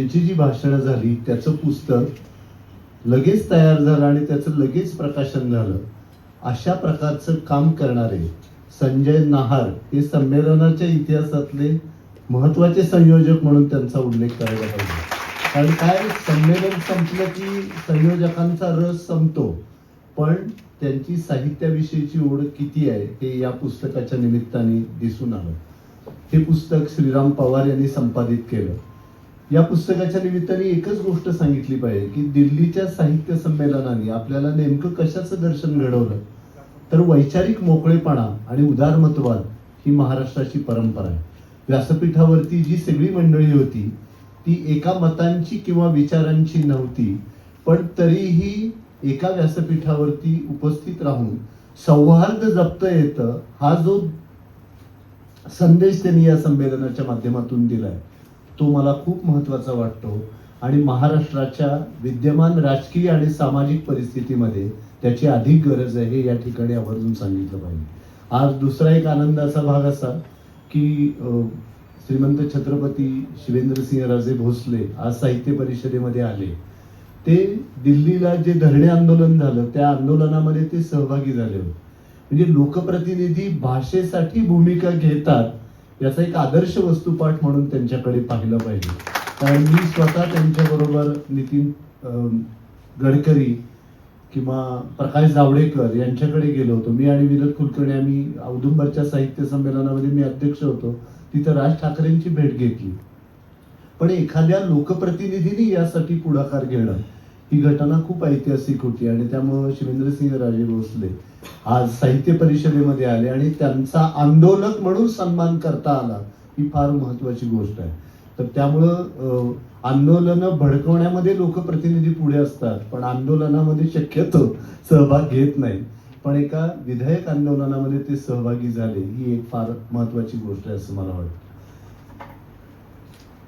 त्यांची जी भाषणं झाली त्याचं पुस्तक लगेच तयार झालं आणि त्याचं लगेच प्रकाशन झालं. अशा प्रकारचं काम करणारे संजय नाहार हे संमेलनाच्या इतिहासातले महत्वाचे संयोजक म्हणून त्यांचा उल्लेख करायला पाहिजे. कारण काय, संमेलन संपलं की संयोजकांचा रस संपतो, पण त्यांची साहित्याविषयीची ओढ किती आहे हे या पुस्तकाच्या निमित्ताने दिसून आलं. हे पुस्तक श्रीराम पवार यांनी संपादित केलं. या पुस्तकाच्या निमित्ताने एकच गोष्ट सांगितली पाहिजे की दिल्लीच्या साहित्य संमेलनाने आपल्याला नेमकं कशाचं दर्शन घडवलं, तर वैचारिक मोकळेपणा आणि उदारमतवाद ही महाराष्ट्राची परंपरा आहे. व्यासपीठावरती जी सगळी मंडळी होती ती एका मतांची किंवा विचारांची नव्हती, पण तरीही एका व्यासपीठावरती उपस्थित राहून सौहार्द जपता येतं हा जो संदेश त्यांनी या संमेलनाच्या माध्यमातून दिलाय तो मला खूप महत्वाचा वाटतो. आणि महाराष्ट्राच्या विद्यमान राजकीय आणि सामाजिक परिस्थितीमध्ये त्याची अधिक गरज आहे हे या ठिकाणी आवर्जून सांगितलं पाहिजे. आज दुसरा एक आनंदाचा भाग असा की श्रीमंत छत्रपती शिवेंद्रसिंहराजे भोसले आज साहित्य परिषदेमध्ये आले. ते दिल्लीला जे धरणे आंदोलन झालं त्या आंदोलनामध्ये ते सहभागी झाले होते. म्हणजे लोकप्रतिनिधी भाषेसाठी भूमिका घेतात याचा एक आदर्श वस्तुपाठ म्हणून त्यांच्याकडे पाहिलं पाहिजे. कारण मी स्वतः त्यांच्याबरोबर नितीन गडकरी किंवा प्रकाश जावडेकर यांच्याकडे गेलो होतो. मी आणि विनोद कुलकर्णी आम्ही औदुंबरच्या साहित्य संमेलनामध्ये मी अध्यक्ष होतो. तिथं राज ठाकरेंची भेट घेतली. पण एखाद्या लोकप्रतिनिधींनी यासाठी पुढाकार घेणं ही घटना खूप ऐतिहासिक होती आणि त्यामुळे शिवेंद्रसिंहराजे भोसले आज साहित्य परिषदेमध्ये आले आणि त्यांचा आंदोलक म्हणून सन्मान करता आला ही फार महत्वाची गोष्ट आहे. तर त्यामुळं आंदोलनं भडकवण्यामध्ये लोकप्रतिनिधी पुढे असतात, पण आंदोलनामध्ये शक्यतो सहभाग घेत नाही. पण एका विधायक आंदोलनामध्ये ते सहभागी झाले ही एक फार महत्वाची गोष्ट आहे असं मला वाटतं.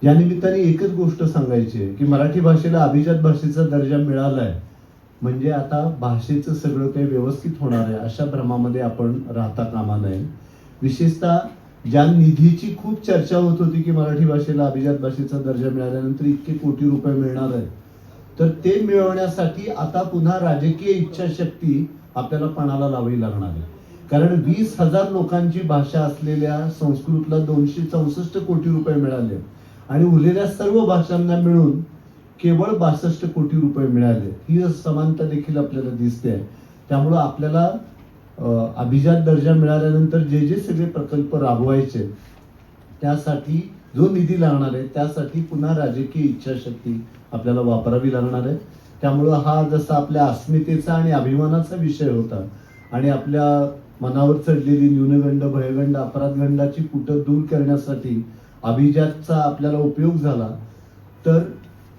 या निमित्ताने एकच गोष्ट सांगायची आहे की मराठी भाषेला अभिजात भाषेचा दर्जा मिळालाय म्हणजे आता भाषेचं सगळं काही व्यवस्थित होणार आहे अशा भ्रमामध्ये आपण राहता कामा नये. विशेषतः ज्या निधीची खूप चर्चा होत होती की मराठी भाषेला अभिजात भाषेचा दर्जा मिळाल्यानंतर इतके कोटी रुपये मिळणार आहेत, तर ते मिळवण्यासाठी आता पुन्हा राजकीय इच्छाशक्ती आपल्याला पणाला लावावी लागणार आहे. कारण 20,000 लोकांची भाषा असलेल्या संस्कृतला 264 कोटी रुपये मिळाले आणि उरलेल्या सर्व भाषांना मिळून केवळ 62 कोटी रुपये मिळाले. ही समानता देखील आपल्याला दिसते. त्यामुळं आपल्याला अभिजात दर्जा मिळाल्यानंतर जे जे सगळे प्रकल्प राबवायचे त्यासाठी जो निधी लागणार आहे त्यासाठी पुन्हा राजकीय इच्छाशक्ती आपल्याला वापरावी लागणार आहे. त्यामुळं हा जसा आपल्या अस्मितेचा आणि अभिमानाचा विषय होता आणि आपल्या मनावर चढलेली न्यूनगंड भयगंड अपराधगंडाची कुठं दूर करण्यासाठी अभिजातचा आपल्याला उपयोग झाला, तर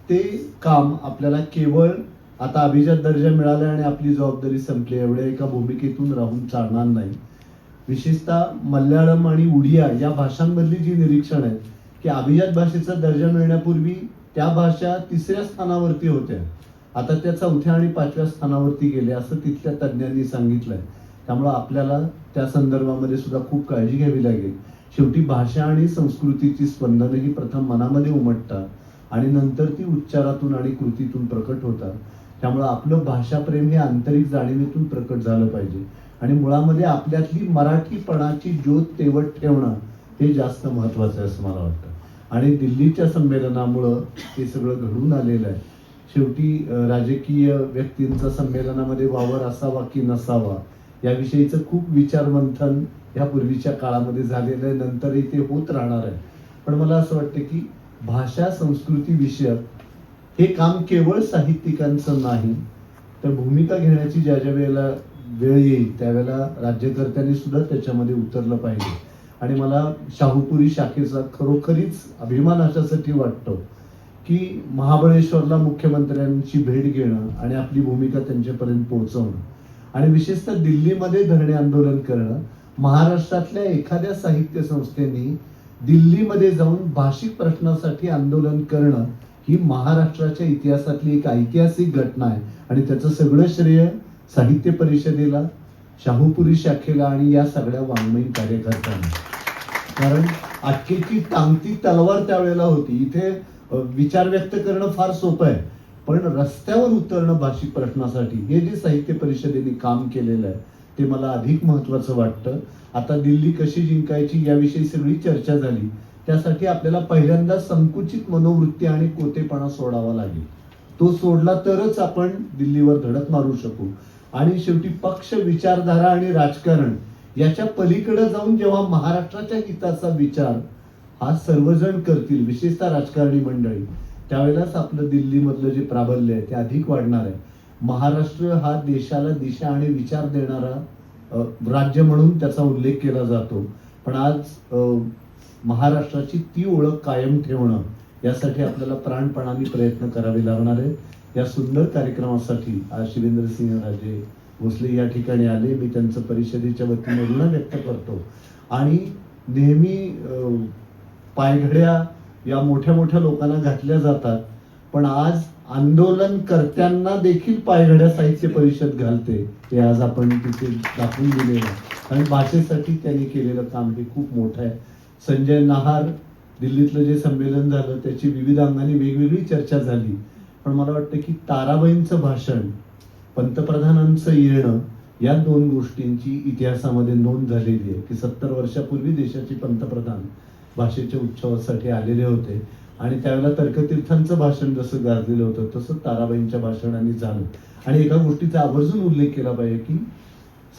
ते काम आपल्याला केवळ आता अभिजात दर्जा मिळाला आणि आपली जबाबदारी संपली एवढ्या एका भूमिकेतून राहून चालणार नाही. विशेषतः मल्याळम आणि उडिया या भाषांमधली जी निरीक्षण आहे की अभिजात भाषेचा दर्जा मिळण्यापूर्वी त्या भाषा 3ऱ्या स्थानावरती होत्या, आता त्या 4थ्या आणि 5व्या स्थानावरती गेल्या असं तिथल्या तज्ज्ञांनी सांगितलंय. त्यामुळं आपल्याला त्या संदर्भामध्ये सुद्धा खूप काळजी घ्यावी लागेल. शेवटी भाषा आणि संस्कृतीची स्पंदनं ही प्रथम मनामध्ये उमटतात आणि नंतर ती उच्चारातून आणि कृतीतून प्रकट होतात. त्यामुळं आपलं भाषाप्रेम हे आंतरिक जाणीवेतून प्रकट झालं पाहिजे आणि मुळामध्ये आपल्यातली मराठीपणाची ज्योत तेवत ठेवणं हे जास्त महत्वाचं आहे असं मला वाटतं. आणि दिल्लीच्या संमेलनामुळं हे सगळं घडून आलेलं आहे. शेवटी राजकीय व्यक्तींचा संमेलनामध्ये वावर असावा की नसावा याविषयीचं खूप विचारमंथन या पूर्वीच्या काळामध्ये झालेलं आहे, नंतरही ते होत राहणार आहे. पण मला असं वाटतं की भाषा संस्कृती विषयक हे काम केवळ साहित्यिकांचं नाही, तर भूमिका घेण्याची ज्या ज्या वेळेला वेळ येईल त्यावेळेला राज्यकर्त्यांनी सुद्धा त्याच्यामध्ये उतरलं पाहिजे. आणि मला शाहूपुरी शाखेचा खरोखरीच अभिमान अशासाठी वाटतो की महाबळेश्वरला मुख्यमंत्र्यांची भेट घेणं आणि आपली भूमिका त्यांच्यापर्यंत पोहोचवणं आणि विशेषतः दिल्लीमध्ये धरणे आंदोलन करणं. महाराष्ट्रातल्या एखाद्या साहित्य संस्थेने दिल्लीमध्ये जाऊन भाषिक प्रश्नासाठी आंदोलन करणं ही महाराष्ट्राच्या इतिहासातली एक ऐतिहासिक घटना आहे आणि त्याचं सगळं श्रेय साहित्य परिषदेला, शाहूपुरी शाखेला आणि या सगळ्या वाङ्मयीन कार्यकर्त्यांना. कारण अटकेची टांगती तलवार त्यावेळेला होती. इथे विचार व्यक्त करणं फार सोपं आहे, पण रस्त्यावर उतरणं भाषिक प्रश्नासाठी हे जे साहित्य परिषदेने काम केलेलं आहे ते मला अधिक महत्त्वाचं वाटतं. आता दिल्ली कशी जिंकायची याविषयी सगळी चर्चा झाली. त्यासाठी आपल्याला पहिल्यांदा संकुचित मनोवृत्ती आणि कोतेपणा सोडावा लागेल. तो सोडला तरच आपण दिल्लीवर धडक मारू शकू. आणि शेवटी पक्ष, विचारधारा आणि राजकारण याच्या पलीकडे जाऊन जेव्हा महाराष्ट्राच्या हिताचा विचार हा सर्वजण करतील, विशेषतः राजकारणी मंडळी, त्यावेळेलाच आपलं दिल्लीमधलं जे प्राबल्य आहे ते अधिक वाढणार आहे. महाराष्ट्र हा देशाला दिशा आणि विचार देणारा राज्य म्हणून त्याचा उल्लेख केला जातो. पण आज महाराष्ट्राची ती ओळख कायम ठेवणं यासाठी आपल्याला प्राणपणाने प्रयत्न करावे लागणार आहे. या सुंदर कार्यक्रमासाठी आज शिवेंद्रसिंहराजे भोसले या ठिकाणी आले. मी त्यांचं परिषदेच्या वतीने ऋण व्यक्त करतो. आणि नेहमी पायघड्या या मोठ्या मोठ्या लोकांना घातल्या जातात, पण आज आंदोलनकर्त्यांना देखील पायघड्या साहित्य परिषद घालते. हे आज आपण तिथे दाखवून दिलेलं आहे. आणि भाषेसाठी त्यांनी केलेलं काम हे खूप मोठं आहे. संजय नाहार दिल्लीतलं जे संमेलन झालं त्याची विविध अंगाने वेगवेगळी चर्चा झाली, पण मला वाटतं की ताराबाईंचं भाषण, पंतप्रधानांचं येणं, या दोन गोष्टींची इतिहासामध्ये नोंद झालेली आहे की 70 वर्षापूर्वी देशाचे पंतप्रधान भाषेच्या उत्सवासाठी आलेले होते. आणि त्यावेळेला तर्कतीर्थांचं भाषण जसं गाजलेलं होतं तसं ताराबाईंच्या भाषणाने झालं. आणि एका गोष्टीचा आवर्जून उल्लेख केला पाहिजे की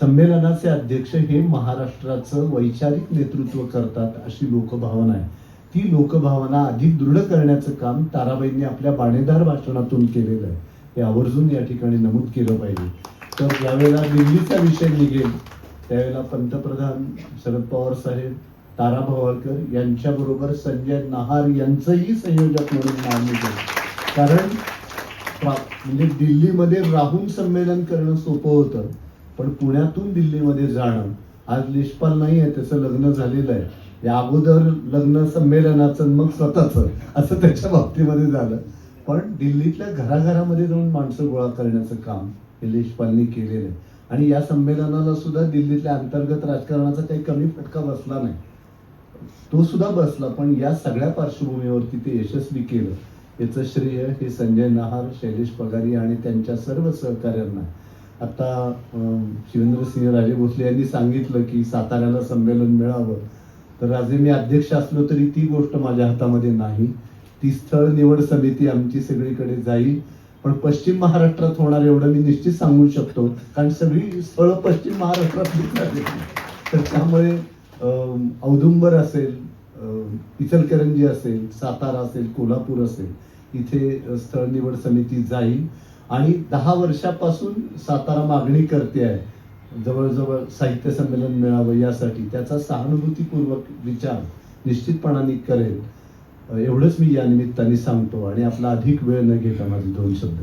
संमेलनाचे अध्यक्ष हे महाराष्ट्राचं वैचारिक नेतृत्व करतात अशी लोकभावना आहे. ती लोकभावना अधिक दृढ करण्याचं काम ताराबाईंनी आपल्या बाणेदार भाषणातून केलेलं आहे. हे आवर्जून या ठिकाणी नमूद केलं पाहिजे. तर ज्यावेळेला दिल्लीचा विषय निघेल त्यावेळेला पंतप्रधान शरद पवार साहेब, तारा भवाळकर यांच्याबरोबर संजय नाहार यांचंही संयोजक म्हणून नाव निघेल. कारण म्हणजे दिल्लीमध्ये राहून संमेलन करणं सोपं होतं, पण पुण्यातून दिल्लीमध्ये जाणं, आज लेशपाल नाही आहे, त्याचं लग्न झालेलं आहे. या अगोदर लग्न, संमेलनाचं, मग स्वतःचं, असं त्याच्या बाबतीमध्ये झालं. पण दिल्लीतल्या घराघरामध्ये जाऊन माणसं गोळा करण्याचं काम हे लेशपालनी केलेलं आहे. आणि या संमेलनाला सुद्धा दिल्लीतल्या अंतर्गत राजकारणाचा काही कमी फटका बसला नाही, तो सुद्धा बसला. पण या सगळ्या पार्श्वभूमीवरती ते यशस्वी केलं याचं श्रेय हे संजय नाहार, शैलेश पगारी आणि त्यांच्या सर्व सहकार्यांना. आता शिवेंद्रसिंहराजे भोसले यांनी सांगितलं की साताऱ्याला संमेलन मिळावं, तर राजे मी अध्यक्ष असलो तरी ती गोष्ट माझ्या हातामध्ये नाही. ती स्थळ निवड समिती आमची सगळीकडे जाईल, पण पश्चिम महाराष्ट्रात होणार एवढं मी निश्चित सांगू शकतो, कारण सगळी स्थळं पश्चिम महाराष्ट्रातली झाली. तर त्यामुळे औदुंबर असेल, इचलकरंजी असेल, सातारा असेल, कोल्हापूर असेल, इथे स्थळ निवड समिती जाईल. आणि 10 वर्षापासून सातारा मागणी करते आहे जवळजवळ साहित्य संमेलन मिळावं यासाठी. त्याचा सहानुभूतीपूर्वक विचार निश्चितपणाने करेल, एवढंच मी या निमित्ताने सांगतो. आणि आपला अधिक वेळ न घेता माझे 2 शब्द.